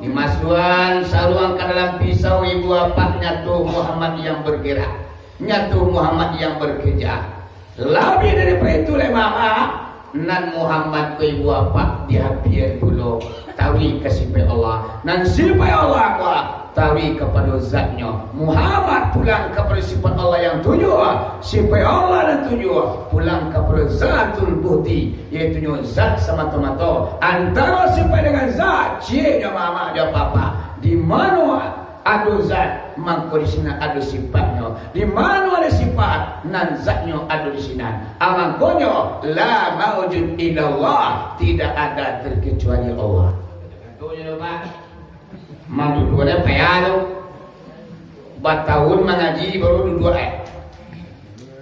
Dimasukkan saluang ke dalam pisau ibu bapak nyatu Muhammad yang bergerak, nyatu Muhammad yang bekerja. Lebih daripada itu mama nan Muhammad ke ibu bapak dihapian dulu tawi kasih Allah nan sifat Allah ku tawi kepada zatnya. Muhammad pulang kepada sifat Allah yang tujuh, sifat Allah yang tujuh pulang kepada zatul buhti, yaitu zat semata-mata. Antara sifat dengan zat cieknya mama dia papa di mana ada zat maka di sini ada sifatnya, di mana ada sifat nan zatnya ada di sini. Amangkonyo la maujud illallah, tidak ada terkecuali Allah. Tujuh Pak madu dua payalo batahun mengaji baru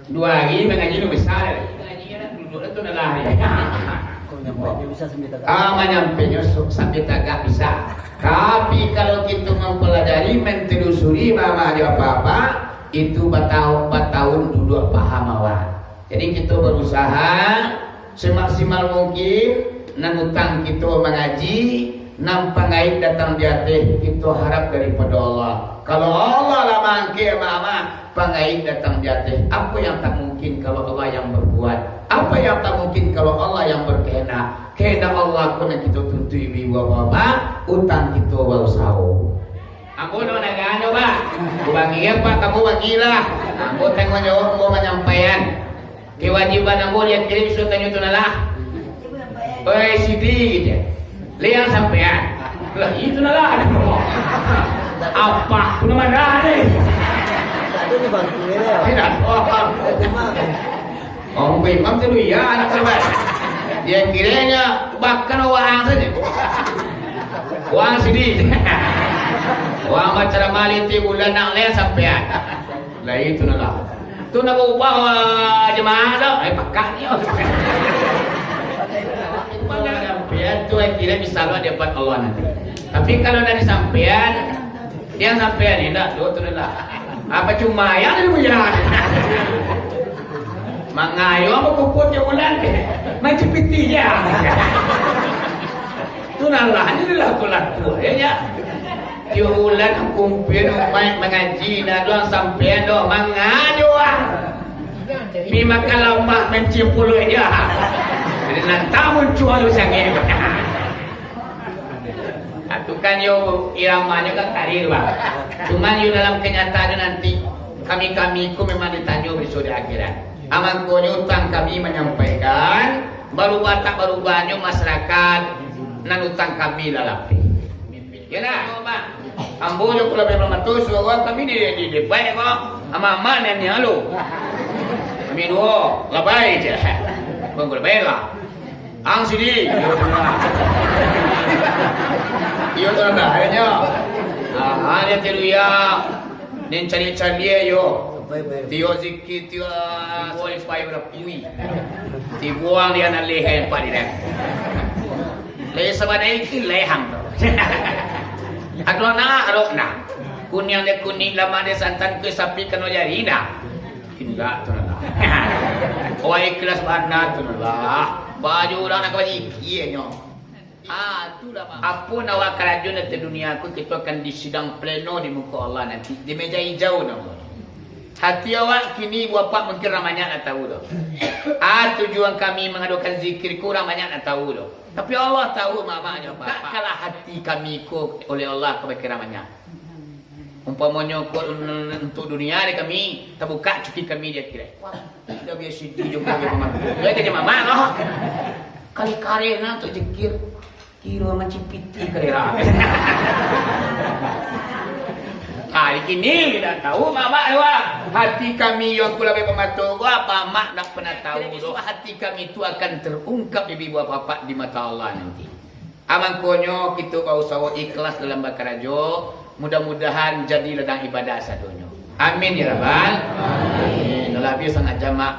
dua hari mengaji lu besar mengaji duduk itu nalar menyampainya sampai tagak bisa. Tapi kalau kita mempelajari mentelusuri mama ada apa-apa itu batahun duduk paham awal. Jadi kita berusaha semaksimal mungkin nangutang kita mengaji nampak gaib datang di hati, itu harap daripada Allah. Kalau Allah lah mangke mama pangaib datang di hati, apa yang tak mungkin kalau Allah yang berbuat? Apa yang tak mungkin kalau Allah yang berkehendak? Kehendak Allah pun kita tuntut ibu bapak, utang kita bau sawo. Aku nak nagano ba? Aku bagi apa? Kamu bagilah. Aku tengok jawab mau menyampaikan. Kewajiban aku dia kirim surat tanya tu nalah. Oi Siti je. Liang sampean. Lah itu nalah. Apa? Kuno mana ni? Ada di bangku ni lah. Tidak. Oh, memang tu ya anak sahabat. Dia kiranya bahkan orang saja. Orang sedih. Orang macam maliti bulan nak lihat sampean. Lah itu nalah. Tu nak ubah jemaah tu. Pakak ni. Sampean tu kira bisa lo dapat Allah nanti. Tapi kalau dari sampean, dia sampean ni tak tu lah. Apa cuma yang dia berjalan. Mangayo apa kuput je bulan macam piti je. Tu nalah ni lah laku ya. Dia bulan kumpul main mengaji dah doang sampean doang mangajo ah. Mi makan mak mencium puluh dia. Jadi nanti muncul lu sangat. Itu kan yo iramanya kan karir bang. Cuman yo dalam kenyataan nanti kami ku memang ditanya besok di akhirat. Amangkonyo utang kami menyampaikan baru banyak masyarakat nan utang kami lalapi. Ya nak, bang. Ambonya kula bermatu suara kami di depan kok. Ama yang ni halo. Kami dua labai je. Bang bela. Ang sini. Iyo tu nak hanya. Dia teruya. Nen cari yo. Tio zikir tio boleh pai berapui. Ti buang dia nak leher pada dia. Leher sebanai itu leham. Adona. Kuning dia kuning lama dia santan ke sapi kena jadi dah. Tidak tu lah. Oh ikhlas mana tu lah. Baju orang nak bagi kianya. Itulah bang. Apa nak kerajaan di dunia aku kita akan di sidang pleno di muka Allah nanti di meja hijau nama. Hati awak kini bapak mungkin ramanya nak tahu dah. Tujuan kami mengadukan zikir kurang banyak nak tahu dah. Tapi Allah tahu maknanya apa. Tak kalah hati kami ko oleh Allah kebaikan ramanya. Umpamanya untuk dunia ni kami terbuka cuki kami dia kira. Wah, dah biasa juga dia mama. Dia kerja mama noh. Kali-kali nak untuk zikir kira macam piti kira. Hari kini kita tahu mak hati kami yang kula be pematu apa mak nak pernah tahu hati kami itu akan terungkap di ibu bapak di mata Allah nanti. Amangkonyo kita kau sawo ikhlas dalam bakarajo, mudah-mudahan jadi ladang ibadah sadonya. Amin ya rabbal alamin. Lebih sangat jamak.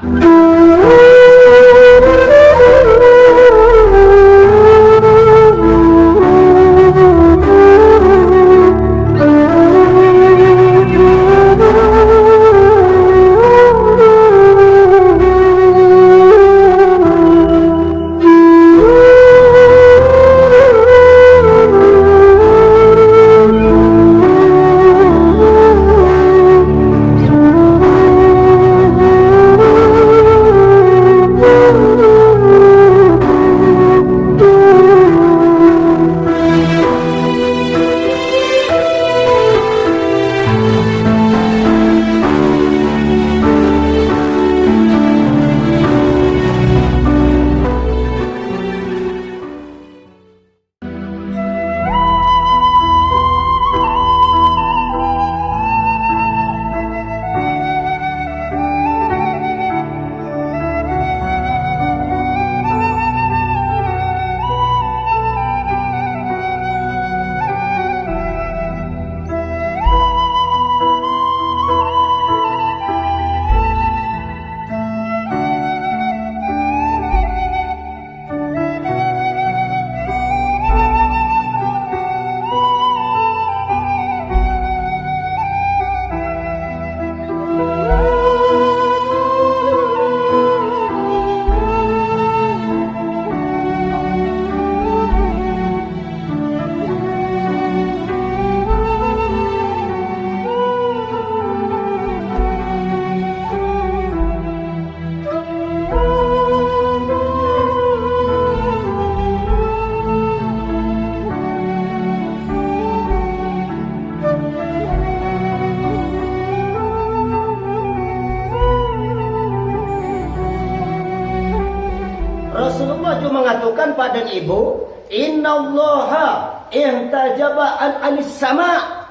ibu, innallaha ihtajaba an alis sama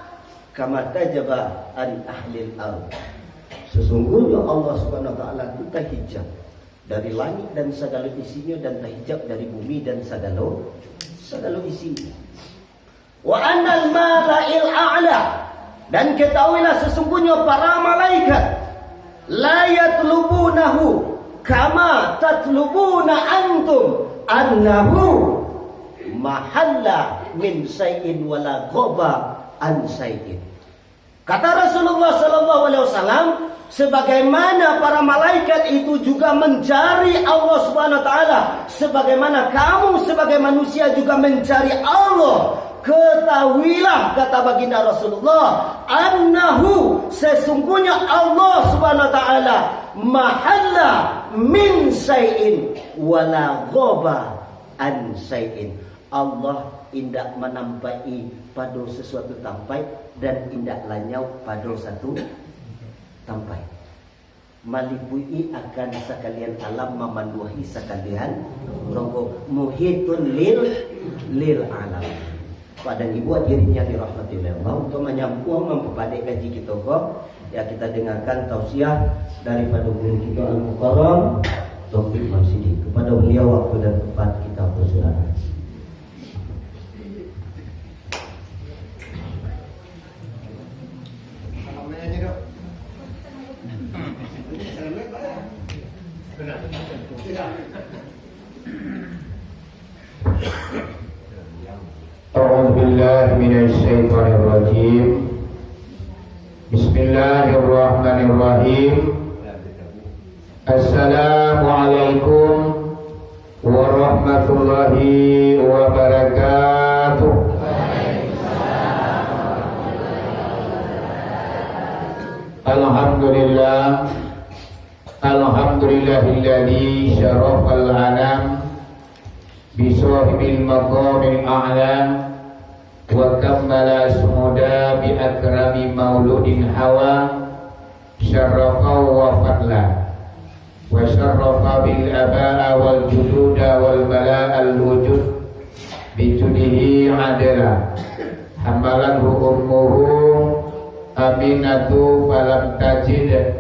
kama tajaba an ahlil ardh. Sesungguhnya Allah Subhanahu wa taala itu terhijab dari langit dan segala isinya, dan terhijab dari bumi dan segala isinya. Wa annal mala'il a'la, dan ketahuilah sesungguhnya para malaikat la yatlubunahu kama tatlubuna antum annahu mahalla min syai'in wala ghaba an syai'in. Kata Rasulullah sallallahu alaihi wasallam, sebagaimana para malaikat itu juga mencari Allah Subhanahu wa taala, sebagaimana kamu sebagai manusia juga mencari Allah, ketahuilah, kata baginda Rasulullah, annahu, sesungguhnya Allah Subhanahu wa taala mahalla min syai'in wala ghaba an syai'in. Allah indak menampai pada sesuatu tampai, dan indak lanyau pada satu tampai. Malibui akan sekalian alam, memanduhi sekalian ronggo, muhitun lil alam. Pada ibu dirinya dirahmati oleh Allah, untuk menyambung memperpendek kaji kita kok, ya kita dengarkan tausiah daripada guru kita Al-Mukarram Taufik Marsidi. Kepada beliau waktu dan tempat kita bersilakan. A'udzubillahi minasyaitonirrajim. Bismillahirrahmanirrahim. Assalamualaikum warahmatullahi wabarakatuh. Alhamdulillah, alhamdulillahilladzi syarafal anam bisahibil maqamil a'lam wa kammala sumuda bi akrami mauludin hawa syarrafa wa fadla wa syarrafa bil aba'a wal jududa wal bala'al wujud bi judihi adala hamalanhu ummuhu aminatu falam tajid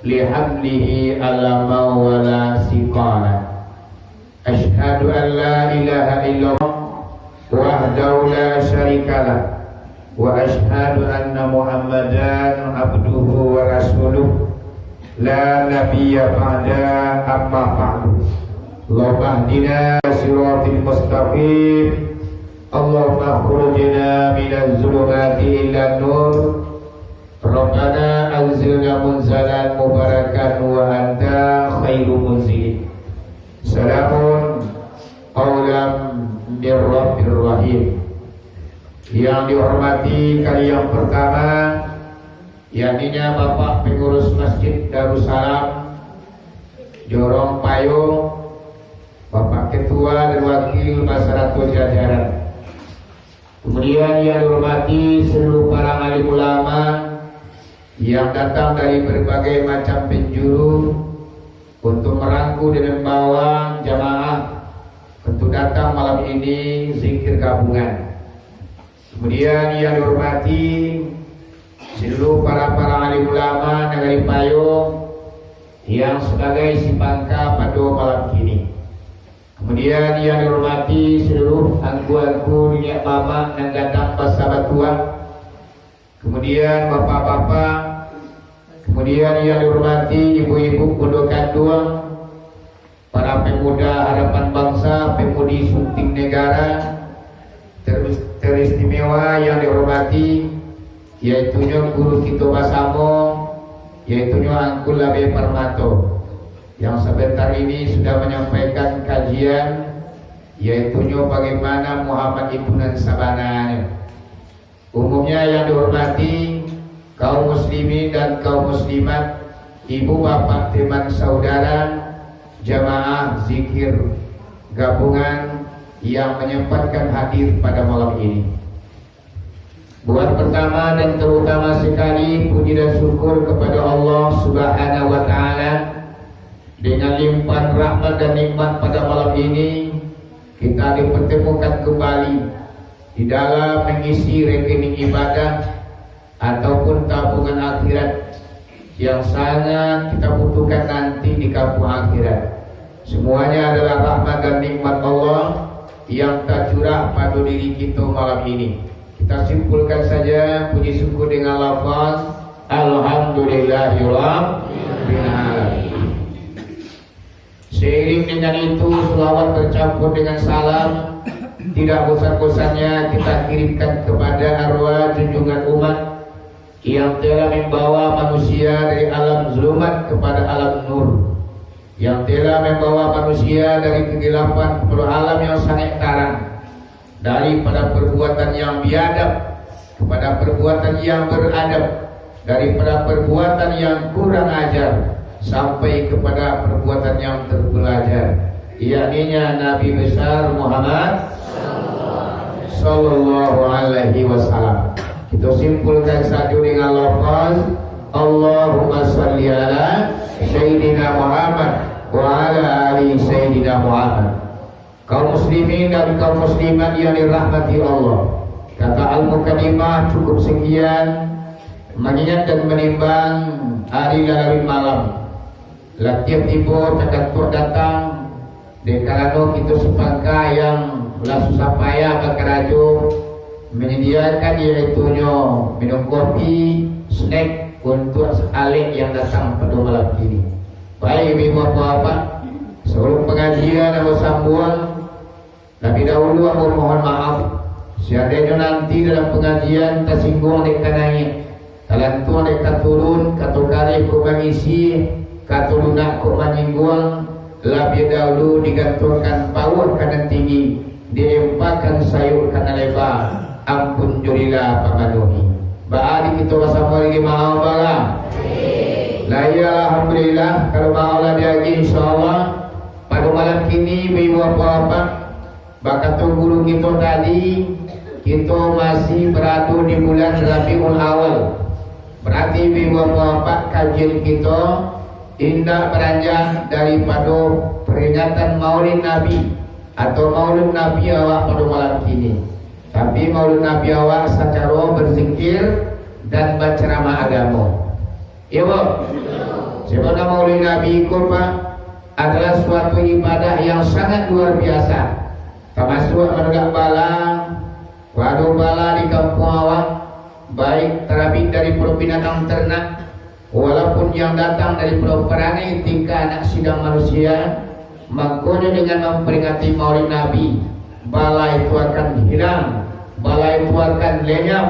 lihamlihi alama wala siqala. Ashhadu an la ilaha illallah wahdahu la syarikalah, wa ashhadu anna Muhammadan abduhu wa rasuluh, la nabiyya ba'da, amma ba'du. Allahumma hdina siratal mustaqim, Allahumma khurujna minaz zulumati ilan nur, Rabbana anzilna munzalan mubarakan wa anta khairu munzilin. Salamun qawlam mir rabbir rahim. Yang dihormati kali yang pertama, yakninya Bapak Pengurus Masjid Darussalam Jorong Payung, Bapak Ketua dan Wakil Masyarakat Jajaran. Kemudian yang dihormati seluruh para alim ulama yang datang dari berbagai macam penjuru untuk merangkul dan membawa jamaah untuk datang malam ini zikir gabungan. Kemudian yang dihormati seluruh para alim ulama negeri Payung yang sebagai sipangka pada malam ini. Kemudian yang dihormati seluruh angku-angku dunia mama yang datang bersama tua. Kemudian bapak-bapak, kemudian yang dihormati ibu-ibu pondokan dua, para pemuda harapan bangsa, pemudi sunting negara, teristimewa yang dihormati, yaitunya guru kita Basamo, yaitunya Angkul Labe Parmato, yang sebentar ini sudah menyampaikan kajian, yaitunya bagaimana Muhammad Ibunan Sabananya. Umumnya yang dihormati kaum muslimin dan kaum muslimat, ibu bapak teman saudara, jamaah zikir gabungan yang menyempatkan hadir pada malam ini. Buat pertama dan terutama sekali puji dan syukur kepada Allah Subhanahu wa taala dengan limpahan rahmat dan nikmat pada malam ini. kita dipertemukan kembali di dalam mengisi rekening ibadah ataupun tabungan akhirat yang sangat kita butuhkan nanti di kampung akhirat. Semuanya adalah rahmat dan nikmat Allah yang tercurah pada diri kita malam ini. Kita simpulkan saja puji syukur dengan lafaz Alhamdulillahirabbil alamin. Seiring dengan itu selawat bercampur dengan salam tidak bosan-bosannya kita kirimkan kepada arwah junjungan umat yang telah membawa manusia dari alam zulumat kepada alam nur, yang telah membawa manusia dari kegelapan kepada alam yang sangat terang, daripada perbuatan yang biadab kepada perbuatan yang beradab, daripada perbuatan yang kurang ajar sampai kepada perbuatan yang terpelajar, yakninya Nabi besar Muhammad sallallahu alaihi wasallam. Kita simpulkan satu dengan lafaz Allahumma salli ala Sayyidina Muhammad wa ala ali Sayyidina Muhammad. Kaum muslimin dan kaum muslimat yang dirahmati Allah, kata Al-Muqaddimah cukup sekian mengingat dan menimbang hari dan malam. Latihan tiba terdatuk datang dekalano kita sepangka yang ulah susah payah bakarajo menyediakan iaitunya minum kopi, snack untuk alik yang datang pada malam ini. Baik ibu bapak, sebelum pengajian aku sambung, lebih dahulu aku mohon maaf seandainya nanti dalam pengajian tersinggung dekananya, kalian tuan dekat turun katukari ku mengisi katulunak ku menyinggung, lebih dahulu digantungkan power kanan tinggi, diempakan sayur kanan lebar. Ampun jurilah pamanuhi. Ba'adi kita bersama lagi maaf bala. La ya alhamdulillah kalau Allah diagi insyaallah pada malam kini ibu apa bakat guru kita tadi kita masih berada di bulan Rabiul Awal. Berarti ibu apa kajian kita indah beranjak daripada peringatan Maulid Nabi atau Maulid Nabi awak pada malam kini. Tapi Maulid Nabi awak secara berzikir dan berceramah agama. Ya bu, sebenarnya Maulid Nabi itu Pak adalah suatu ibadah yang sangat luar biasa. Termasuk menolak bala, waduh bala di kampung awak, baik terbit dari binatang ternak, walaupun yang datang dari perangai tingkah anak sidang manusia, makanya dengan memperingati Maulid Nabi, bala itu akan hilang, bala itu akan lenyap,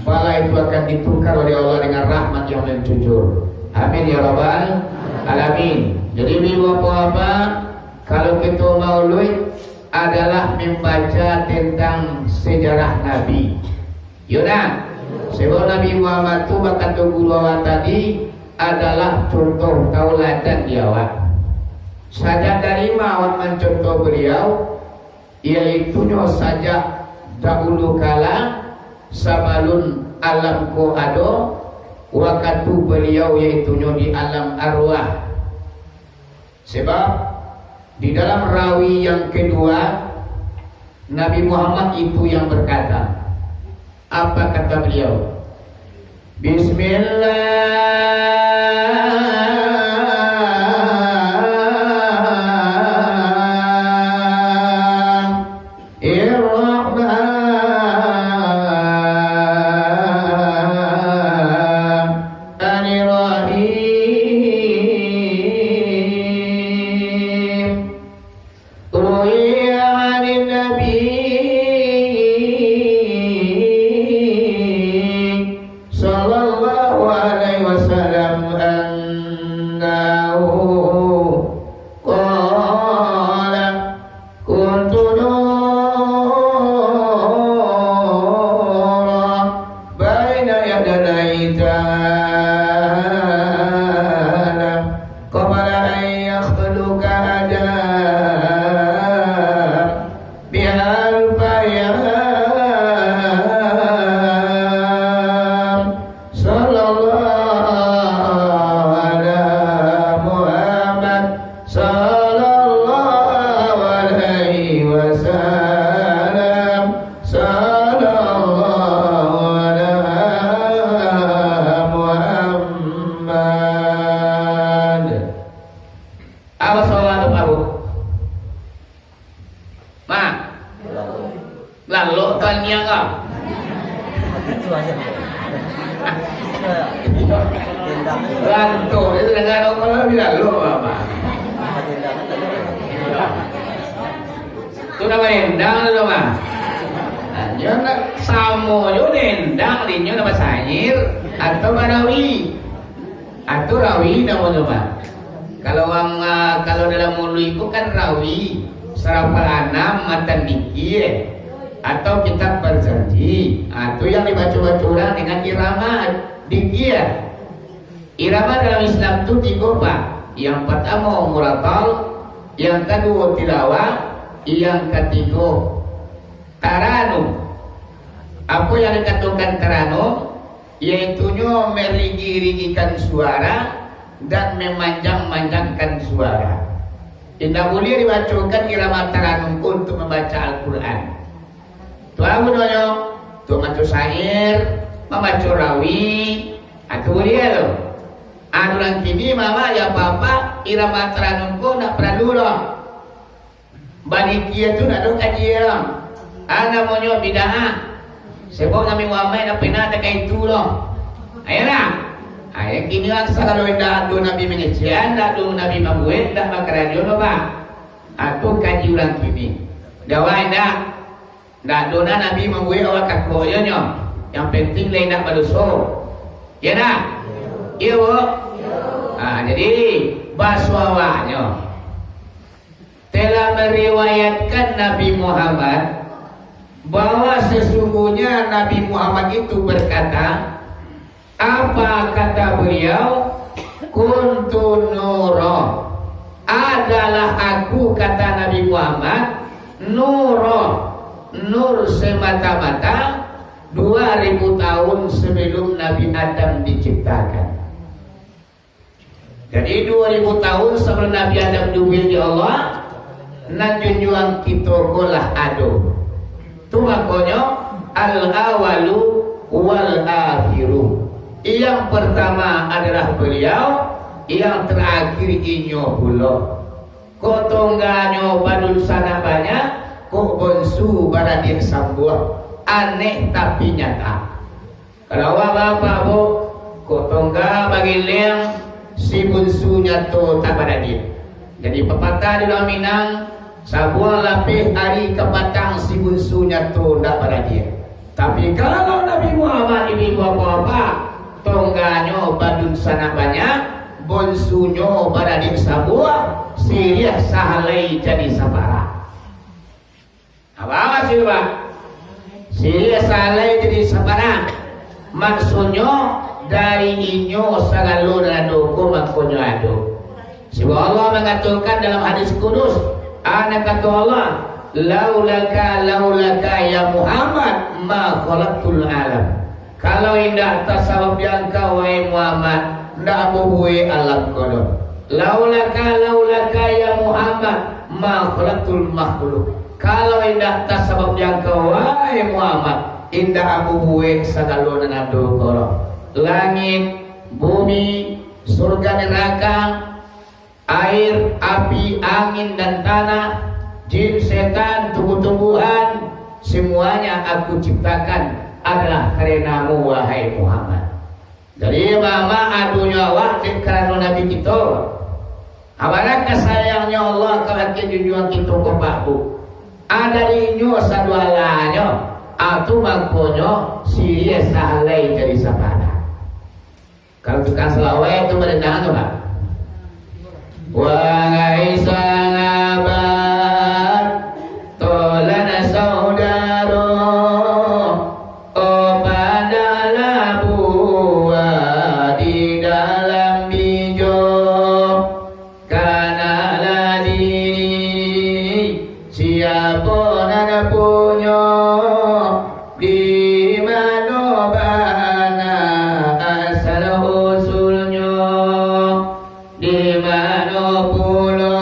bala itu akan ditukar oleh Allah dengan rahmat yang mencucur. Amin ya rabbal alamin. Jadi ibu apa kalau kita maulid adalah membaca tentang sejarah Nabi. Yaudah, sebab Nabi Muhammad itu kata guru tadi adalah contoh tauladan dia awak. Saja dari awak mencontoh beliau, yaitu saja dahulu kala sabalun alam ko ado waktu beliau yaitu di alam arwah. Sebab di dalam rawi yang kedua Nabi Muhammad itu yang berkata, apa kata beliau? Sallallahu alaihi wasallam Itu aja. Lanto itu dengan orang bilang lo apa? Itu nama endang lo mah. Anjo nak samo yo endang dinyo nama sanyir atau rawi. Atau rawi nama mah. Kalau dalam mulu itu kan rawi, sarafal anam matan dikir atau kitab berjanji. Itu yang dibaca-baca orang dengan irama dikir. Irama dalam Islam itu 3 Pak. Yang pertama muratal, yang kedua tilawah, yang ketiga taranum. Apa yang dikatakan taranum? Yaitunya merigi-rigikan suara dan memanjang-manjangkan suara. Tidak boleh dibacakan irama taranum untuk membaca Al-Quran. Tuhan menonyo, tuh membaca syair, membaca rawi, atau boleh loh. Adulan kini mama ya papa irama taranum ko nak perlu loh. Bagi kia tu nak dong kajian. Ana monyo bidah. Sebab Nabi Muhammad nak pernah tak itu loh. Ayolah. Ayah kini aksa kalau dah do Nabi mengecian, dah do Nabi mabuet, dah makaradio loh pak. Aku kaji ulang kini. Dawai dah. Dah do Nabi mabuet awak kakoyonyo. Yang penting lain nak baluso. Ya dah. Iya bu. Jadi baswawanya telah meriwayatkan Nabi Muhammad bahwa sesungguhnya Nabi Muhammad itu berkata, apa kata beliau? Kuntu nuro, adalah aku, kata Nabi Muhammad, nuro, nur semata-mata 2000 tahun sebelum Nabi Adam diciptakan. Jadi 2000 tahun sebelum Nabi Adam diuji Allah, najunjuan kita golah ado. Tu makanya al-awalu wal akhiru. Yang pertama adalah beliau, yang terakhir inyo pula. Ko tongganyo badul sana banyak, ko bonsu baradir sambuah. Aneh tapi nyata. Kalau bapak bu, ko tongga bagi leng si bonsunya tu tak baradir. Jadi pepatah di dalam Minang, sabuah lapih hari kepatang si bunsunya tu ndak pada dia. Tapi kalau Nabi Muhammad ini apa-apa, tongganya badun sana banyak, bunsunya pada dia sabuah, sirih sahalai jadi sabara. Apa sih pak? Sirih sahalai jadi sabara. Maksudnya dari inyo sagalo nadoko makonyo ado. Sebab Allah mengatakan dalam hadis kudus, ana kata Allah, laulaka ya Muhammad ma khalaqtul alam. Kalau indah tasawuf yang kau wahai Muhammad, ndak bubuhe alam kono. Laulaka ya Muhammad ma khalaqtul makhluk. Kalau indah tasawuf yang kau wahai Muhammad, indah bubuhe sagala nado kono. Langit, bumi, surga neraka, air, api, angin dan tanah, jin, setan, tumbuh-tumbuhan, semuanya aku ciptakan adalah karenamu wahai Muhammad. Jadi mama adu nyawa karena Nabi kita. Apakah sayangnya Allah kalau junjungan kita ke Pakku? Ada inyo sadualanya, atau makanya siya sahalai jadi sabana. Kalau tukang selawai itu berenang tu pak. Wahai sahabat, tolong saudara, oh padalah buah di dalam bijak, kanalah diri siapa nak punya di mana bana asal usulnya, di mana pula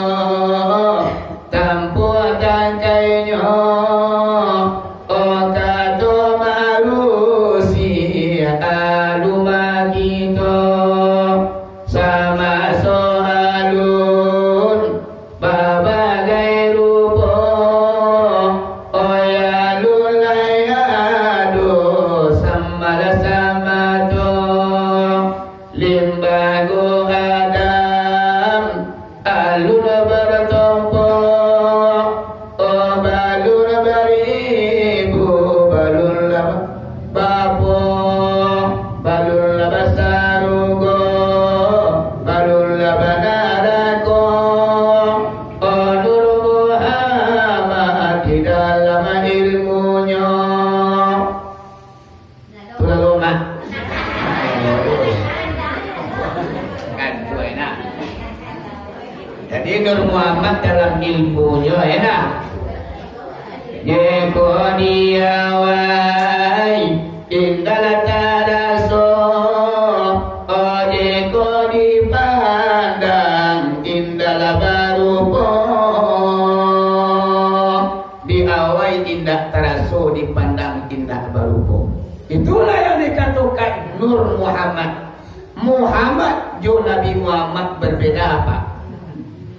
Nur Muhammad dalam ilmunya ya nah. Jeko diawai indal tadaso, jeko dipandang indal barupo. Diawai indah taraso, dipandang indah barupo. Itulah yang dikatakan Nur Muhammad. Muhammad jo Nabi Muhammad berbeda apa?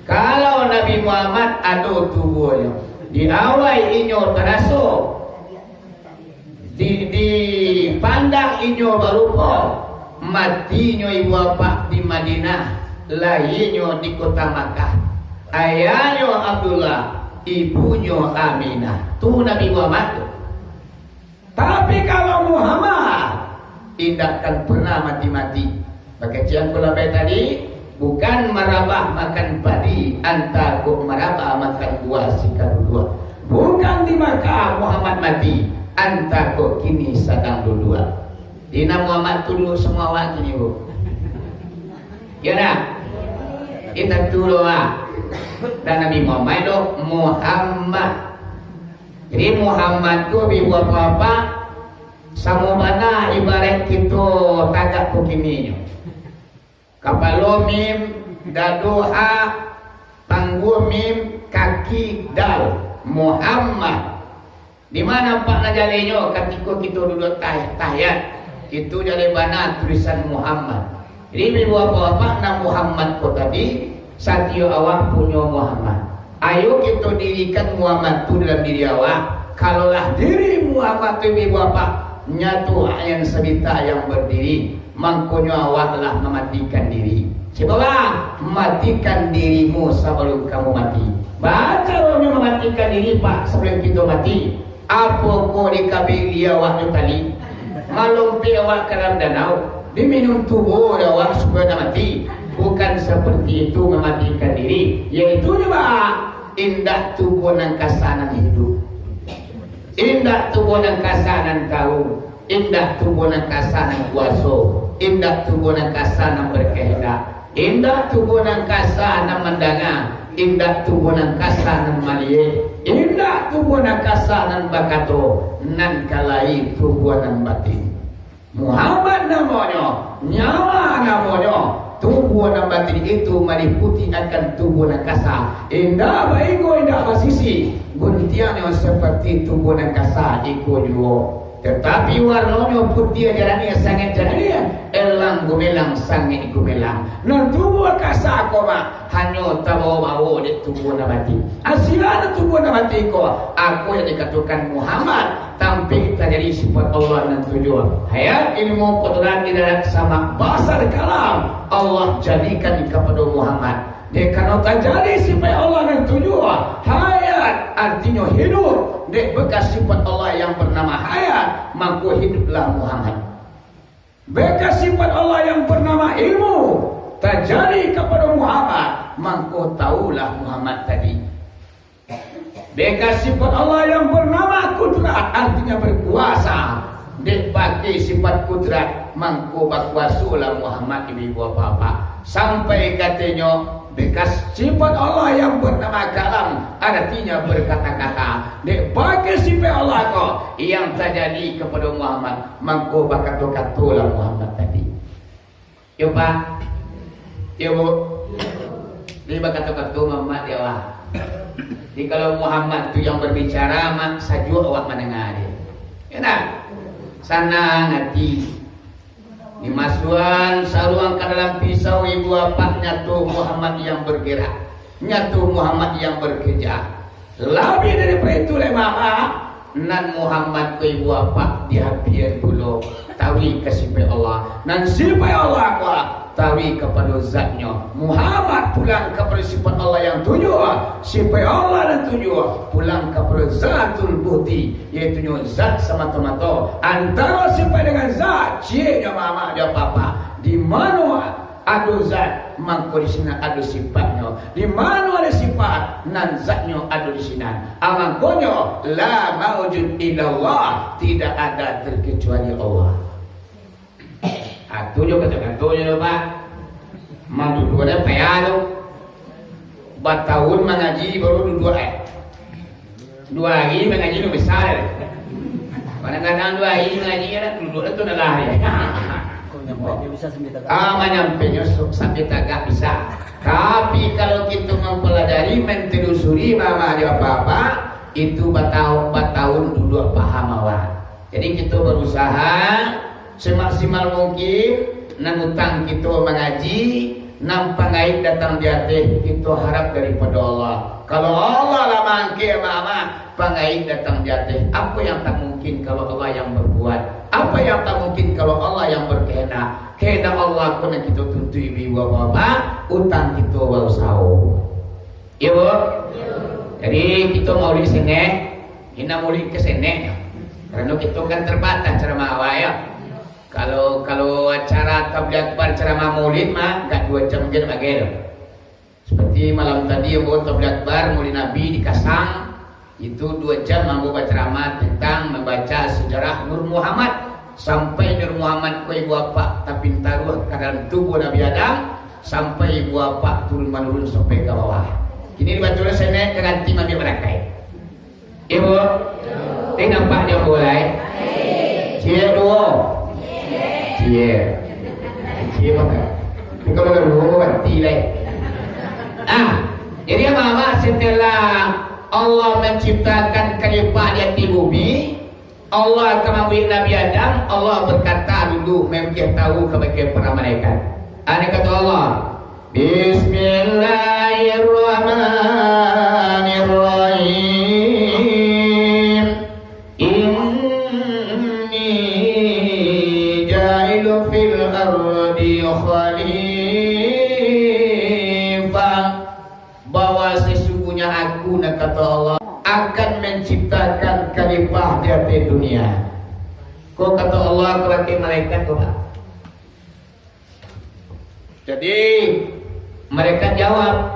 Kalau Nabi Muhammad ada tubuhnya, diawai inyo teraso, dipandang inyo barupo, matinya ibu bapak di Madinah, lahirnya di kota Makkah, ayahnya Abdullah, ibunya Aminah. Tuh Nabi Muhammad. Tapi kalau Muhammad tidak akan pernah mati-mati. Pakai cian pula baik tadi, bukan merabah makan padi, anta kok merabah makan buah sikadudua. Bukan di Makkah Muhammad mati, anta kok kini sedang dudua. Dina Muhammad tuduh semua waktu ini bu. Ya nak, kita tuduh dan Nabi Muhammad itu Muhammad. Jadi Muhammad itu ibu apa? Sama mana ibarat kita tagak begini. Kapalo mim, dadoha, panggu mim, kaki dal. Muhammad. Di mana Pak Najalinyo ketika kita duduk tahiyat, itu jadi mana tulisan Muhammad. Jadi ibu apa nama Muhammad kau tadi, satyo awak punya Muhammad. Ayo kita dirikan Muhammad itu dalam diri awak. Kalaulah diri Muhammad itu ibu apa? Nyatu yang sebita yang berdiri, mangkonyo awak telah mematikan diri. Coba matikan dirimu sebelum kamu mati. Baca orang mematikan diri Pak sebelum kita mati. Apa kau dikabir dia waktu tadi? Malumpi awak ke dalam danau, diminum tubuh awak supaya mati. Bukan seperti itu mematikan diri. Yaitu juga indah tubuh dan kasanan hidup. Indah tubuh dan kasanan kaum, indah tubuh dan kasanan kuaso, indah tubuh dan kasanan berkehendak, indah tubuh dan kasanan mendengar, indah tubuh dan kasanan malie, indah tubuh dan kasanan bakato, nan kalai tubuh dan batin. Muhammad namanya, nyawa namanya. Tubuh dan batin itu meliputi akan tubuh dan kasa. Indah baigo indah basisi. Guntiannya seperti tubuh dan kasa iko juga. Tetapi warnanya putih jalannya sangat jalannya. Elang gumelang sangat gumelang. Non tubuh kasa koma hanya tabawa di tubuh dan batin. Asilana tubuh dan batin ko. Aku yang dikatakan Muhammad tampil terjadi sifat Allah dan tujuan. Hayat ilmu kodrat di dalam sama basar kalam. Allah jadikan kepada Muhammad. Dia kalau terjadi sifat Allah dan tujuan. Hayat artinya hidup. Dia bekas sifat Allah yang bernama hayat, maka hiduplah Muhammad. Bekas sifat Allah yang bernama ilmu terjadi kepada Muhammad, maka tahulah Muhammad tadi. Bekas sifat Allah yang bernama kudrat artinya berkuasa. Dia pakai sifat kudrat, maka berkuasalah Muhammad ibu bapa. Sampai katanya bekas sifat Allah yang bernama kalam artinya berkata-kata. Dia pakai sifat Allah kok yang terjadi kepada Muhammad, maka berkata-katalah Muhammad tadi. Ya Pak, ya Bu, dia berkata-kata Muhammad ya Pak. Jadi kalau Muhammad itu yang berbicara, mak saja awak mendengar dia. Ya nak? Sana ngati. Dimasukan saluang ke dalam pisau ibu bapak nyatu Muhammad yang bergerak, nyatu Muhammad yang bekerja. Lebih daripada itu mama nan Muhammad ke ibu bapak dihampir dulu tawi ke sifat Allah. Nan sifat Allah kuah tawi kepada zatnya. Muhammad pulang kepada sifat Allah yang tujuh, sifat Allah dan tujuh pulang kepada zatul buti, yaitu zat semata-mata. Antara sifat dengan zat cieknya mama dia papa. Di mana ada zat, maka di sini ada sifatnya. Di mana ada sifat, nan zatnya ada di sini. Amakonyo la maujud illallah, tidak ada terkecuali Allah. Tujuh katakan tujuh Pak. Madu dua payah Batahun mengaji baru 2 hari. 2 hari mengaji itu besar. Kadang-kadang 2 hari mengaji kan duduk itu adalah ya. Menyampainya sampai tagak bisa. Tapi kalau kita mempelajari, mentelusuri mama ada apa-apa, itu batahun duduk paham awal. Jadi kita berusaha semaksimal mungkin nangutang kita mengaji, nampak gaib datang di hati, kita harap daripada Allah. Kalau Allah lah mangke mama, pangaib datang di hati. Apa yang tak mungkin kalau Allah yang berbuat? Apa yang tak mungkin kalau Allah yang berkehendak? Kehendak Allah kena kita tuntut ibu bapak, utang kita baru sahu. Iya bu? Jadi kita mau di sini, kita mau ke sini. Karena kita kan terbatas ceramah awal ya. Kalau acara tabligh akbar ceramah maulid mah enggak 2 jam mungkin bagian. Seperti malam tadi yang buat tabligh akbar maulid Nabi di Kasang, itu 2 jam mampu ceramah tentang membaca sejarah Nur Muhammad sampai Nur Muhammad ke ibu bapak tapi taruh ke dalam tubuh Nabi Adam sampai ibu bapak turun menurun sampai ke bawah. Kini dibaca sini ganti mami berakai. Ibu, ini nampak dia mulai. Cie dua. Cie apa? Ini kalau dulu berarti lah. Jadi apa setelah Allah menciptakan khalifah di atas bumi, Allah akan memberi Nabi Adam. Allah berkata dulu memang tahu kepada para malaikat. Ada kata Allah, Bismillahirrahmanirrahim. Inni ja'ilun fil ardi khalifah. Bahwa sesungguhnya aku, nak kata Allah, akan menciptakan khalifah di atas dunia. Kau kata Allah kepada malaikat kau. Jadi mereka jawab,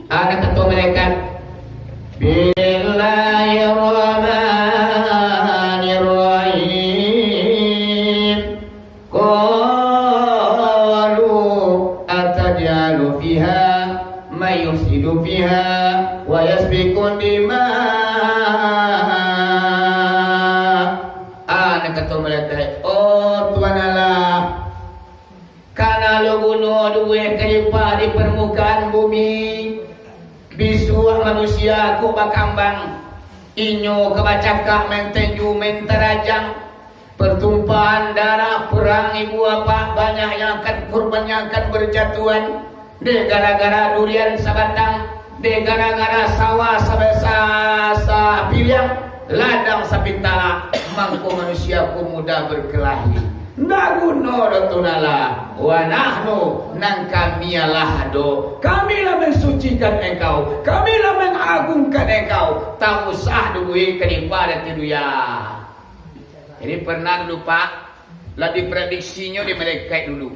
ada kata malaikat, Bismillahirrahmanirrahim. Qalu atajalu fiha may yufsidu fiha wa yasbiqu dima. Kata malaikat, oh Tuhan Allah, karena lo bunuh 2 khalifah di permukaan bumi, bisuah manusia ku bakambang, inyo kebacakak mentenju menterajang, pertumpahan darah, perang ibu apa, banyak yang akan kurban, yang akan berjatuhan, de gara-gara durian sabatang, de gara-gara sawah sebesar piliang, ladang sapitala, mangko manusia ku muda berkelahi. Naguno ratunala wa nahnu nang kamialah do. Kamilah mensucikan engkau, kamilah mengagungkan engkau. Tak usah duwe kenipada tiduya. Jadi pernah dulu Pak, lah diprediksinya di mereka dulu.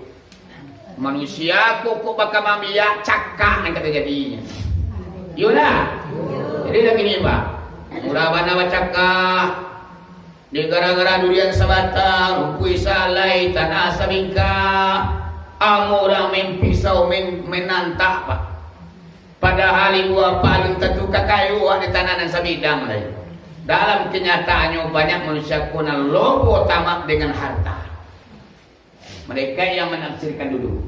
Manusia kok bakal mamia cakak yang kata jadinya. Yolah. Jadi lagi ni Pak. Mula bana cakak. Di gara-gara durian sabata, rupui salai, tanah sabingka, amura mempisau menantak Pak. Padahal ibu apa tentu kakayu di tanah dan sabidang lagi. Dalam kenyataannya banyak manusia kuna lobo tamak dengan harta. Mereka yang menafsirkan dulu.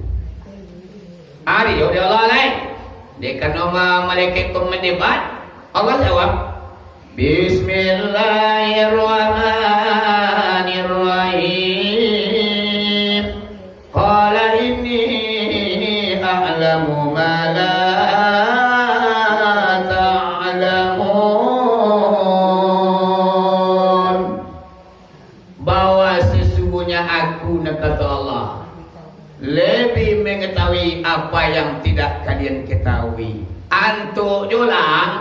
Ari oleh Allah lain. Dekan nama malaikat mendebat, Allah jawab, Bismillahirrahmanirrahim. Qala inni a'lamu ma la ta'lamun. Bahwa sesungguhnya aku, kata Allah, lebih mengetahui apa yang tidak kalian ketahui. Antuk jola.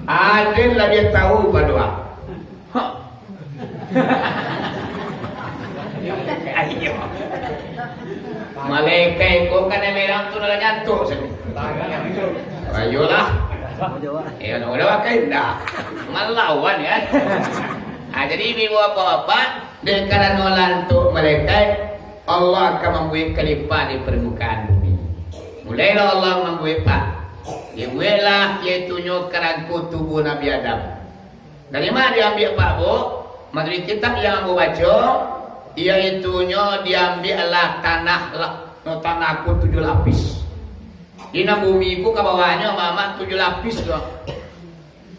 Adil lah dia tahu berdoa. Malaikat kau kan merang tu nak nyantuk sini. Ayolah. Nak doa kan dah. Melawan kan. Jadi ibu bapa dengan kerana lantuk malaikat, Allah akan membuat khalifah di permukaan bumi. Mulailah Allah membuat pak. Dibuatlah iaitunya kerangka tubuh Nabi Adam. Dari mana diambil pak bu? Menurut kitab yang aku baca, iaitunya diambillah tanahku 7 lapis. Di bumi ku ke bawahnya mama 7 lapis kok.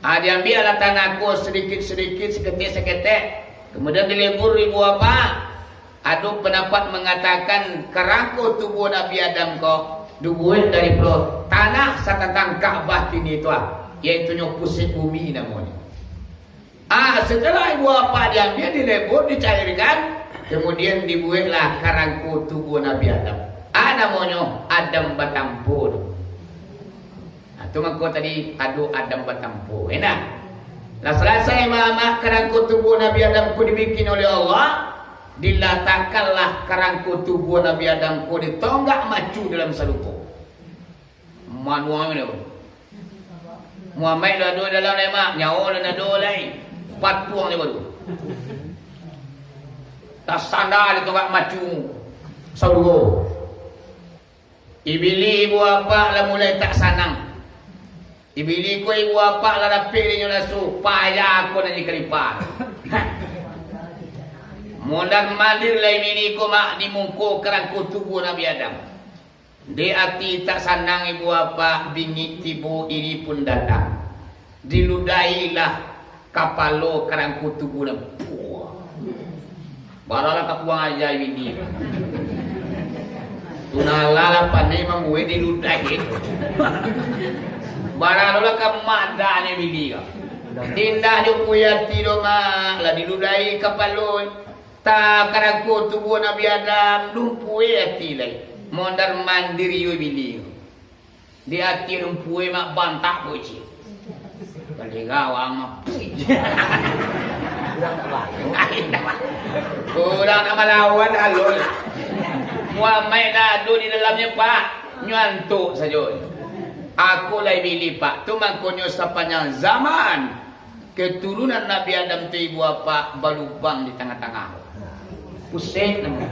Diambillah tanahku sedikit-sedikit, seketik-seketik. Kemudian dilebur ribu apa? Ada pendapat mengatakan kerangka tubuh Nabi Adam kok dibuat dari tanah satantang Ka'bah ini tu iaitunya pusat bumi namanya. Setelah ibu apa diambil, dilebur, dicairkan, kemudian dibuatlah kerangka tubuh Nabi Adam. Namanya Adam Batampu. Itu maka tadi Adam Batampu. Enak. Lah selesai mama kerangka tubuh Nabi Adam ku dibikin oleh Allah, diletakkanlah kerangka tubuh Nabi Adam ku ditonggak macu dalam salupo. Manual ni. Muhammad dah dalam lemak, nyawa dah lain. Patuang ni baru. Tak sandar ditonggak macu salupo. Ibili ibu apa lah mulai tak sanang. Ibili ko ibu apa lah dapik dia nasu payah aku nak dikelipar. Mondar mandir lah ibili ko mak dimungko kerangka tubuh Nabi Adam. Di hati tak sanang ibu apa bingit tibu ini pun datang. Diludailah kapalo kerangka tubuh Nabi. Baralah kapuang aja ini. Tunalala panai membuat diludahi. Baralah kamadane bidia. Tindah jo puyati do ma la diludahi kapalo. Ta kerangka tubuh Nabi Adam dumpuy ati lai. Mondar mandir yo bidia. Di ati dumpuy mak bantak boci. Kali gawang mah. Kurang nak melawan alul. Muhammad ada di dalamnya pak. Nyantuk saja. Aku lah pilih pak. Tu maknanya sepanjang zaman keturunan Nabi Adam tu ibu apa berlubang di tengah-tengah. Pusing nama.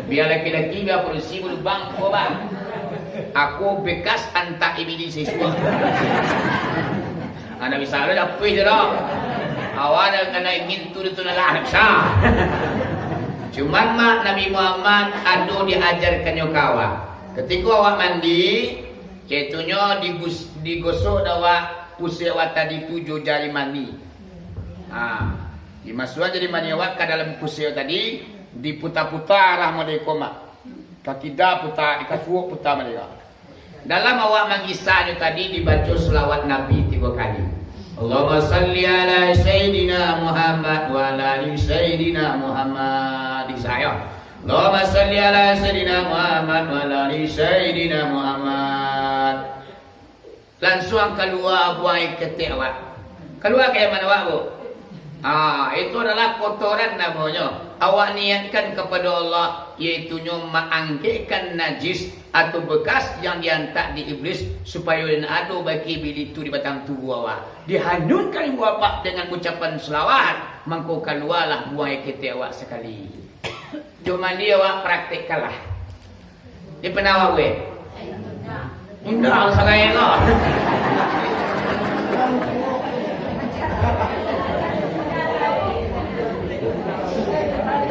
Biar laki-laki biar polisi berlubang kau bang. Aku bekas antak iblis siswa. Anda bisa ada dapur je dah. Awak kena ingin tu lah sah. Cuman mak Nabi Muhammad ada diajarkannya kawan. Ketika awak mandi, cetunya digosok awak pusat awak tadi 7 jari mani. Dimasukkan jari mani awak ke dalam pusat tadi, diputar-putar lah mereka mak. Kaki dah putar, dikasuh putar mereka. Dalam awak mengisahnya tadi dibaca selawat Nabi 3 kali. Allahumma salli ala Sayyidina Muhammad wa ala ali Sayyidina Muhammad. Saya Allahumma salli ala Sayyidina Muhammad wa ala ali Sayyidina Muhammad. Langsung keluar buang ketik awak. Keluar kayak mana awak bu? Itu adalah kotoran namanya. Awak niatkan kepada Allah, iaitunya mengangkatkan najis atau bekas yang dihantar di iblis supaya ada bagi bilik itu di batang tubuh awak. Dihanyutkan ibu bapak dengan ucapan selawat, mangko keluarlah buang ketik awak sekali. Cuma dia awak praktikkanlah. Dia pernah awak we? Indah sangat lah.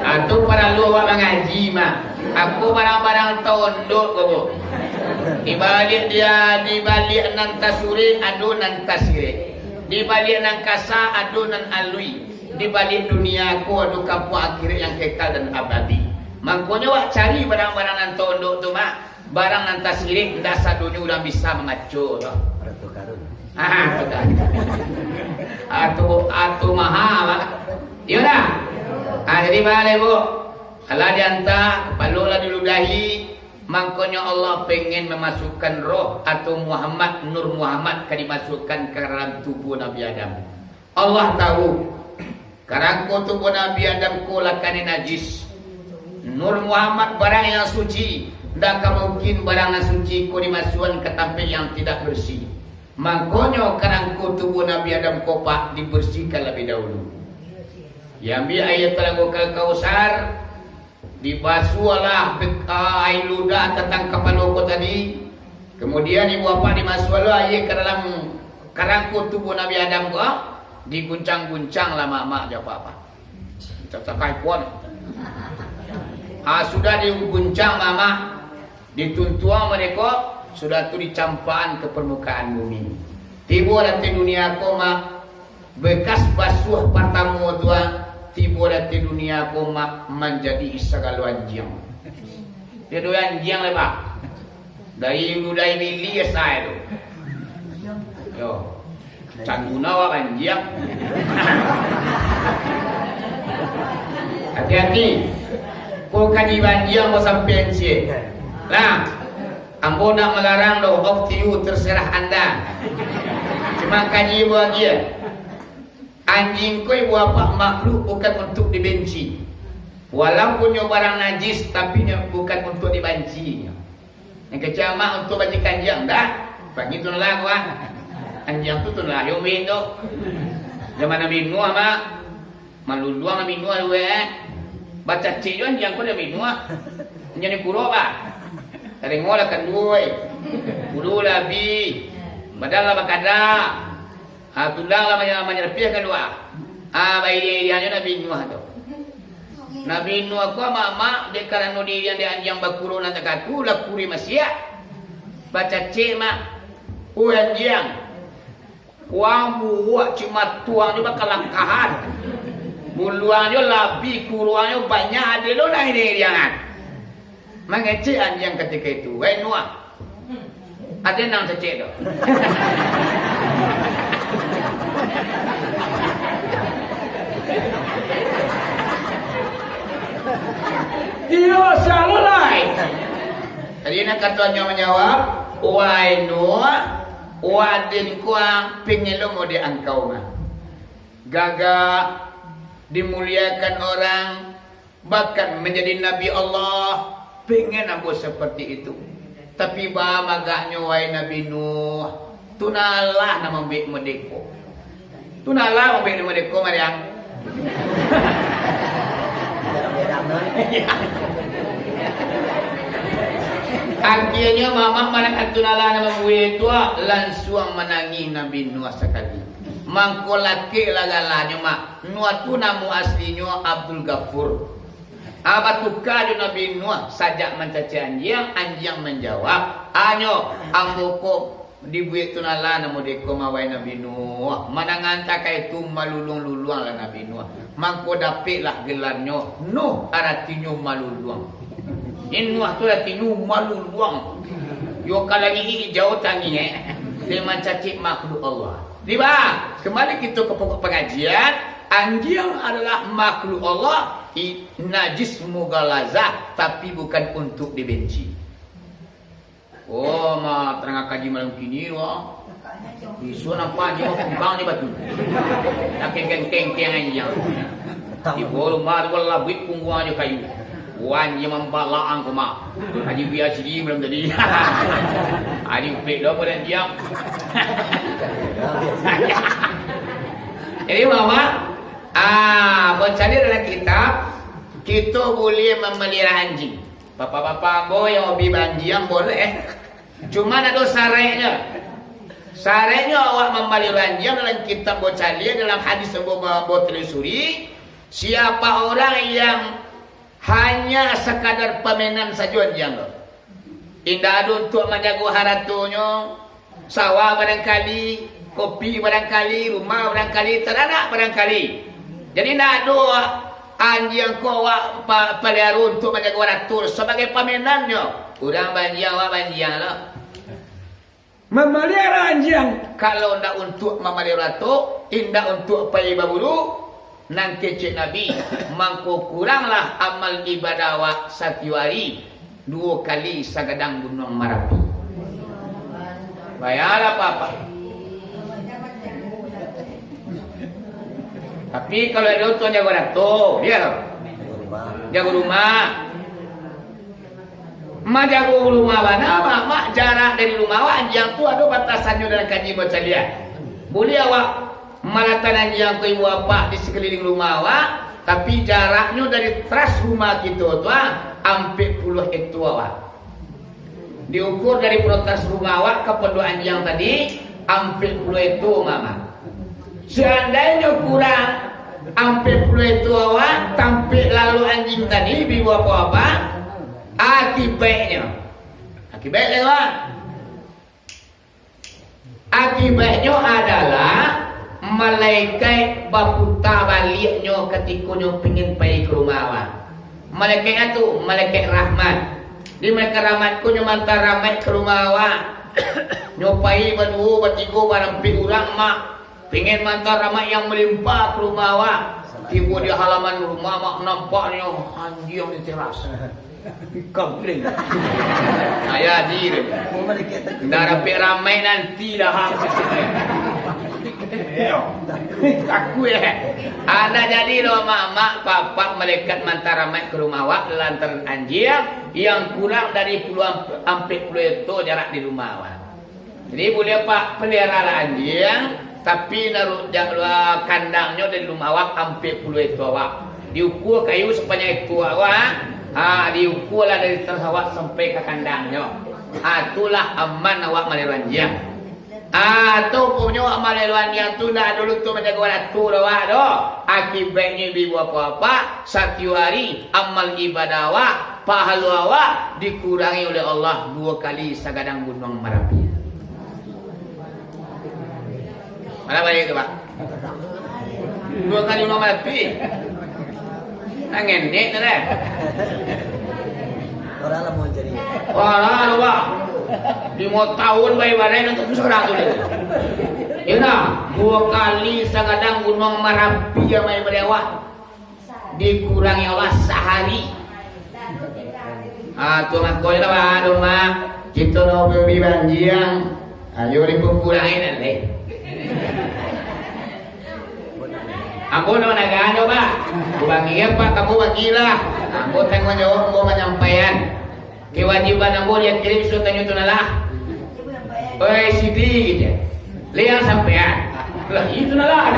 Aku para lu awak mengaji mah. Aku barang-barang tondok kau. Di balik dia, di balik nan tasuri adu nan tasire. Di balik nan kasa adu nan alui. Di balik dunia aku adu kampung akhirat yang kekal dan abadi. Makanya awak cari barang-barang nan tondok tu mah. Barang nan tasire dasar dunia udah bisa mengacur. Ratu karun. Betul. Atu mahal. Iya dah. Jadi balik bu. Kalau dihantar, kepala diludahi, makanya Allah pengen memasukkan roh atau Muhammad, Nur Muhammad dimasukkan ke dalam tubuh Nabi Adam. Allah tahu, kerangka tubuh Nabi Adam ko lakani najis. Nur Muhammad barang yang suci, tak mungkin barang yang suci ko dimasukkan ke tempat yang tidak bersih. Makanya kerangka tubuh Nabi Adam ko pak dibersihkan lebih dahulu. Yang bi ayat Al-Kausar dibasuhlah air ludah tentang kepala kau tadi. Kemudian ibu bapa dimasuklah air ke dalam kerangkut tubuh Nabi Adam kau, diguncang-guncang lah mak-mak je apa-apa. Kita takai puan. Sudah diguncang mama, dituntuang mereka, sudah tu dicampaan ke permukaan bumi. Tiba di dunia koma bekas basuh pertama tua. Tiba di dunia koma menjadi segala anjing. Dia dua anjing lepas. Dari budaya bili saya tu. Yo, cangguna wak anjing. Hati-hati. Kau kaji banjir mau sampai sih. Lah, ambo nak melarang doh, off to you, terserah anda. Cuma kaji bahagia. Anjing kau ibu apa makhluk bukan untuk dibenci. Walaupun nyo barang najis tapi bukan untuk dibenci. Yang kecama untuk baca kanjang dah. Bagi tu lah gua. Anjing tu lah yo mendo. Zaman Nabi Nuh mak maluluang Nabi Nuh baca cik juan yang kau dah minum jadi kuro ba dari ngolah kan duai kudu labi badal lah bakada tulang lah menyerpiah kedua bayi dia Nabi Nuh tu Nabi Nuh aku mama dia karena dia yang dia anjang bakuro nanti katu lah kuri masih baca cik mak anjang uang buat cuma tuang juga kelangkahan buluannya labi, kuruannya banyak ada lo naik dia jangan. Mengecek anjing ketika itu, Nuh. Ada nang cecek tu. Dia selalu lain. Tadi nak katuannya menjawab, wahai Nuh, wadin kuang pingin lo mau diangkau mah. Gagak dimuliakan orang, bahkan menjadi Nabi Allah, pengen aku seperti itu. Tapi bah magaknya wahai Nabi Nuh, tunalah nama baik medeko. Tunalah nama baik medeko mariang. Akhirnya mama mana tunalah nama baik itu langsung menangi Nabi Nuh sekali. Mangko laki lagalanya mak Nuh tu namu aslinya Abdul Ghafur. Abatuka Nabi Nuh sajak mencaci anjing menjawab anyo amboko dibuat tunala namu deko mawai Nabi Nuh manangan takai tu malulung-luluang lah Nabi Nuh mangko dapik lah gelarnya Nuh artinya maluluang. Nuh tu artinya maluluang. Yo kalau ini jauh tangi dia mencaci makhluk Allah. Tiba, kembali kita ke pokok pengajian. Anjing adalah makhluk Allah, najis mughalazah, tapi bukan untuk dibenci. Oh, mah terang kaji malam kini wah. Isu nampak dia kembang ni batu. Nak keng-keng anjing. Di rumah wala buit pungguan je kayu. Wan yang membalaan ke mak. Haji biar sini belum jadi. Haji upik dah pada dia. Jadi mama, baca dalam kitab, kita boleh memelihara anjing. Bapak-bapak boy yang hobi anjing boleh. Cuma ada syaratnya. Syaratnya awak memelihara anjing dalam kitab Bocali dalam hadis Botelisuri. Siapa orang yang hanya sekadar permainan saja anjing. Indah ada untuk menjaga haratunya, sawah barangkali, kopi barangkali, rumah barangkali, teranak barangkali. Jadi nak ada anjing kau pelihara untuk menjaga haratu sebagai permainannya. Orang banjir awak banjir lah. Memelihara anjing kalau nak untuk memelihara haratu, indah untuk pergi berburu. Nang kecik Nabi mangko kuranglah amal ibadah awak satu hari 2 kali sagadang gunung Marapi. Bayar apa-apa. Tapi kalau ada tuan jaga dato, dia tahu. Jaga rumah. Mak jaga rumah mana? Mak jarak dari rumah awak anjing tu ada batasannya dalam kaji baca dia. Boleh awak malatan anjing ke ibu bapa di sekeliling rumah awak, tapi jaraknya dari teras rumah kita tu hampir puluh itu diukur dari protes rumah awak ke Pondok Anjang tadi hampir puluh itu mama. Seandainya kurang hampir puluh itu awak tampil lalu anjing tadi bibu apa akibatnya adalah malaikat baputa baliknya ketika nyo pengin pergi ke rumah awak. Malaikat itu malaikat rahmat. Di malaikat rahmat ku nyo mantar ramai ke rumah awak. Nyopai berdua bertiga barang pi urang mak pengen mantar ramai yang melimpah ke rumah awak. Tiba di halaman rumah mak nampaknya anjing di teras. Kau kering. Saya diri. Dah rapi ramai nanti dah. Aku ada jadi loh mak papa malaikat mantar ramai ke rumah awak lantaran anjing yang kurang dari puluhan hampir puluh itu jarak di rumah awak. Jadi boleh pak pelihara anjing tapi naruh kandangnya dari rumah awak hampir puluh itu awak. Diukur kayu sepanjang itu awak. Diukurlah dari tersawak sampai ke kandangnya. Itulah aman awak maleruan dia. Atau punya awak maleruan yang tu dah dulu tu menjaga waktu awak doh. Akibatnya ibu apa-apa satu hari amal ibadah awak, pahala awak dikurangi oleh Allah 2 kali sagadang gunung Merapi. Mana balik tu pak? 2 kali gunung Merapi. Angin ni tu dah. Orang lah mau jadi. Wah, pak. 5 tahun bayi-bayi untuk sekarang tu. Ya nah, 2 kali sagadang gunung Merapi yang main berlewat dikurangi Allah sehari. Tu mak kau lah pak, rumah kita nak beli banjiang. Ayo dikurangi nanti. Aku nak nagano pak, bagi apa kamu bagilah. Aku tengok jawab, aku menyampaikan kewajiban aku dia kirim surat tanya tu nalah. Oi Sidi, lihat sampean. Lah itu nalah.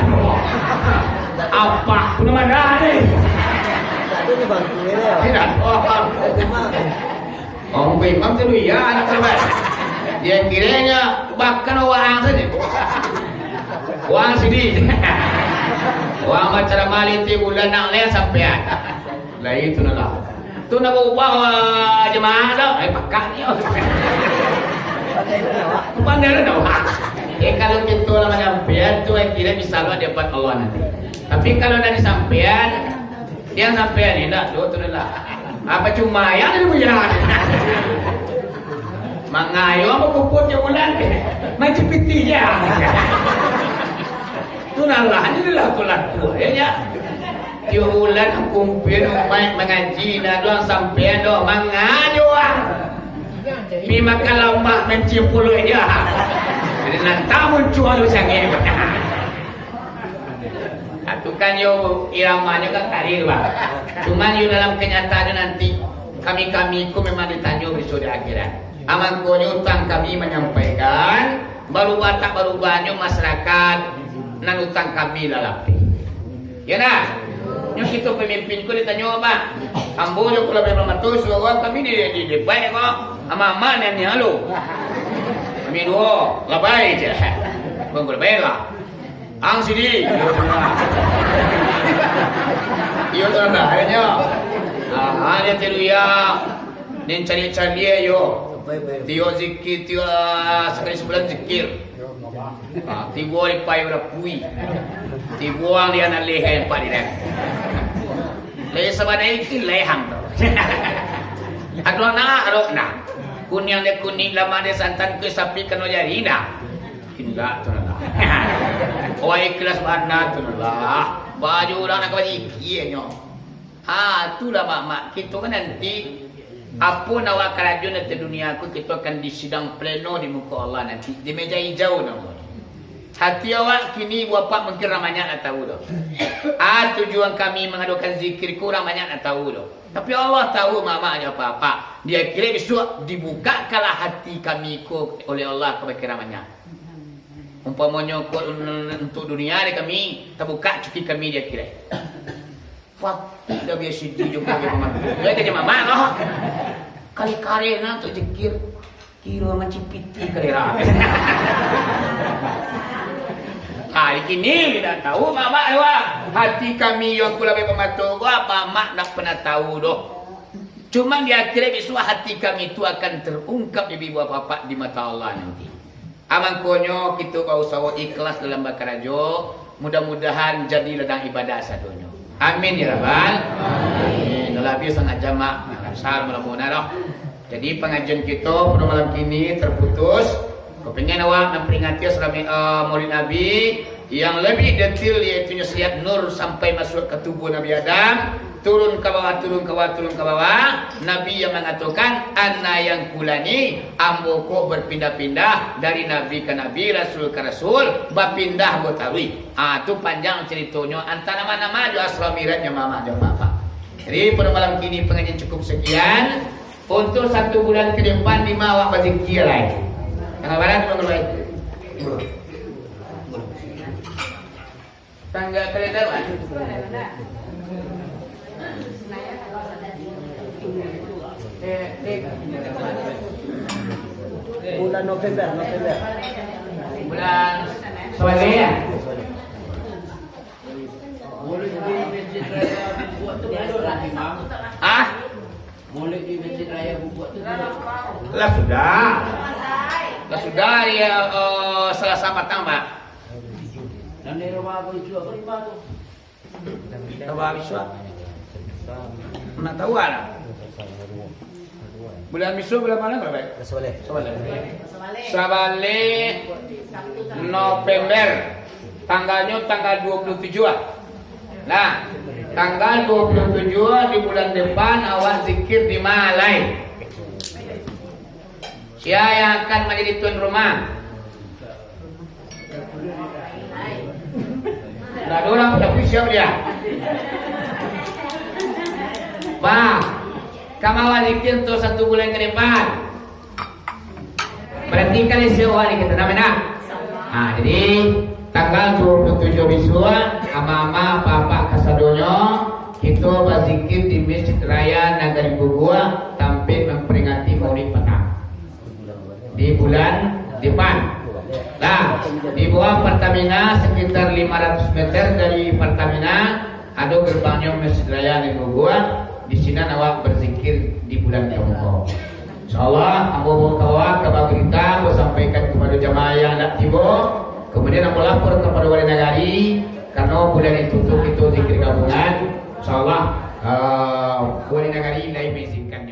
Apa? Kuna mana ni? Ada di bangku ni lah. Tidak. Oh, memang tu ya anak terbaik. Dia kiranya bahkan orang saja. Orang Sidi. Wah macam mali ti bulan nak leh sampean. Lah itu nalah. Tu nak bawa jemaah dah. Pakak ni. Pandai dah. Kalau kita lama sampean tu kira bisa lo dapat Allah nanti. Tapi kalau dari sampean dia sampean ni dah tu nalah. Apa cuma ya ni punya. Mangayo apa kuput je bulan ni. Macam piti je. Tu nalah ni lah tu laku ya. Tiulan kumpul mai mengaji dah doang sampai doang mengajo Memang kalau mak mencium puluh dia. Jadi nak tahu muncul sangat. Itu kan yo iramanya kan karir pak. Cuman yo dalam kenyataan nanti kami ku memang ditanya besok di akhirat. Aman konyo utang kami menyampaikan baru batak baru banyak masyarakat nan utang kami lalapi. Ya nah. Yang kita pemimpinku ditanya apa? Ambo yo kula memang matus bahwa kami di baik kok. Ama mana ni halo. Kami dua labai je. Bang berbela. Ang sini. Iyo tu dah hanya. Dia teruya. Nen cari-cari yo. Tio zikir, tio sekali sebulan zikir. Tibo lipai berapui. Tibuang dia nak leher empat dia. Leher sebanyak itu lehang tu. Adok nak. Kuning dia kuning lama dia santan ke sapi kena jadi dah. Tidak tu lah. Oh ikhlas mana tu lah. Baju orang nak bagi kianya. Itulah mak kita kan nanti. Apa nak kerajaan di dunia aku kita akan disidang pleno di muka Allah nanti di meja hijau nama. Hati awak kini bapa mungkin ramanya nak tahu dah. Tujuan kami mengadukan zikir kurang banyak nak tahu dah. Tapi Allah tahu mamanya apa-apa. Dia kira besok dibukakanlah hati kami oleh Allah kepada ramanya. Umpamanya untuk dunia ni kami terbuka cuki kami dia kira. Pati dah biasa juga bagi mama. Dia kerja mama loh. Kali karena tu jekir kira macam piti kerera. Hari kini kita tahu mama hati kami yang kula be pemato apa mak nak pernah tahu doh. Cuma di akhirnya besok hati kami itu akan terungkap di bawah bapak di mata Allah nanti. Amang konyo kita kau sawo ikhlas dalam bakarajo, mudah-mudahan jadi ladang ibadah sadonyo. Amin ya rabbal alamin. Lebih sangat jamak besar mudah-mudahan. Jadi pengajian kita pada malam kini terputus. Kepingin awak memperingati selama Maulid Nabi yang lebih detail yaitu nasihat nur sampai masuk ke tubuh Nabi Adam, turun ke bawah, turun ke bawah, turun ke bawah. Nabi yang mengatakan anna yang kulani ambo kok berpindah-pindah dari Nabi ke Nabi, Rasul ke Rasul, berpindah botawi. Itu panjang ceritanya. Antara nama-nama jo asal miratnya mama dan papa. Jadi pada malam kini pengajian cukup sekian. Untuk 1 bulan ke depan di awak berzikir lagi. Tanggal barat tanggal barat. Tanggal kalender apa? Bulan November. Bulan Soale ya? Ah? Boleh di Masjid Raya buat tu. Lah sudah ya Selasa petang Pak. Dan di rumah apa itu apa lima tu? Tahu Biswa? Nak tahu lah. Bulan Biswa bulan mana berapa? Soleh. Sabale November. Tanggalnya tanggal 27 ah. Nah, tanggal 27 di bulan depan awak zikir di Malai. Siapa yang akan menjadi tuan rumah? Tidak ada orang, tapi siapa dia? Pak, kamu awak zikir tu 1 bulan ke depan. Berarti kali siapa awak kita namanya? Jadi tanggal 27 Biswa ama-ama papa kasadonyo kita berzikir di Masjid Raya Nagari Gugua sampai memperingati Maulid petang di bulan depan. Nah, di bawah Pertamina sekitar 500 meter dari Pertamina ada gerbangnya Masjid Raya Nagari Gugua. Di sini awak berzikir di bulan Ramadan. Insyaallah ambo kawan kabar berita sampaikan kepada jamaah yang nak tiba. Kemudian aku lapor kepada wali nagari karena bulan itu zikir gabungan. Insyaallah wali nagari lain mengizinkan.